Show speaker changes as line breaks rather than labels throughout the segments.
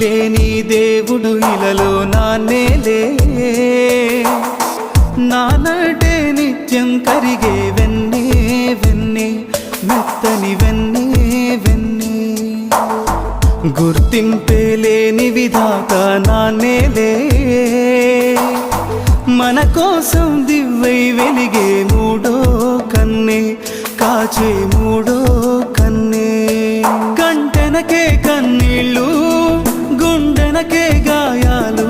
గుడిలేని దేవుడు ఇలలో నాన్నేలే, నానటే నిత్యం కరిగే వెన్నే వెన్నే, మెత్తని వెన్నే వెన్నే. గుర్తింపే లేని విధాత నాన్నేలే, మన కోసం దివ్వై వెలిగే మూడో కన్నే, కాచే మూడో కన్నే. కంటెనకే కన్నీళ్ళు, గుండెనకే గాయాలు,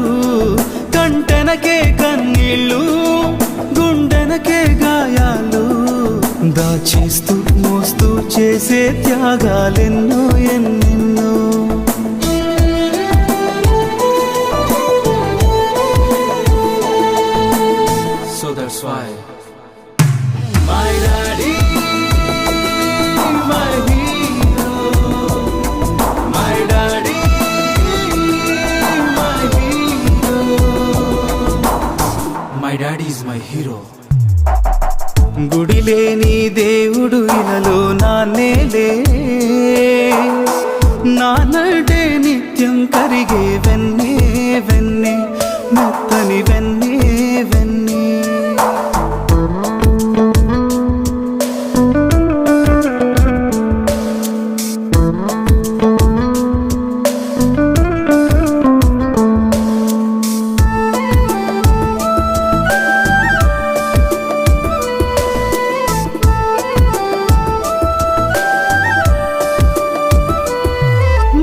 కంటెనకే కన్నీళ్ళు, గుండెనకే గాయాలు. దాచేస్తూ మోస్తూ చేసే త్యాగాలెన్నో ఎన్నెన్నో.
So that's why
My daddy, my hero, my daddy, my hero.
my daddy is my hero.
గుడిలేని దేవుడు ఇలలో నాన్నేలే, నానటే నిత్యం కరిగే వెన్నే వెన్నే, మెత్తని వెన్నే వెన్నే.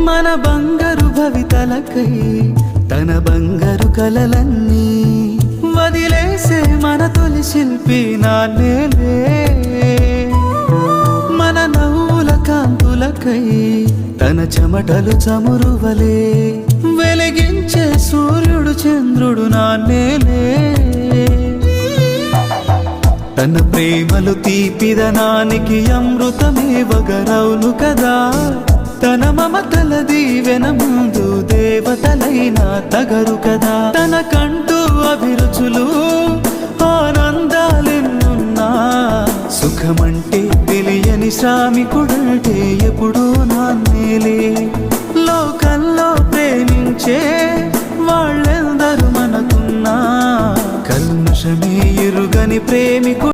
మన బంగారు భవితలకై తన బంగారు కలలన్నీ వదిలేసే మన తొలి శిల్పి నాన్నేలే. మన నవ్వుల కాంతులకై తన చెమటలు చమురువలే వెలిగించే సూర్యుడు చంద్రుడు నాన్నేలే. తన ప్రేమలు తీపిదనానికి అమృతమే వగరవును కదా, తన మమతల దీవెన ముందు దేవతలైనా తగరు కదా. తనకంటూ అభిరుచులు ఆనందాలెన్నున్నా, సుఖమంటే తెలియని శ్రామికుడంటే ఎప్పుడూ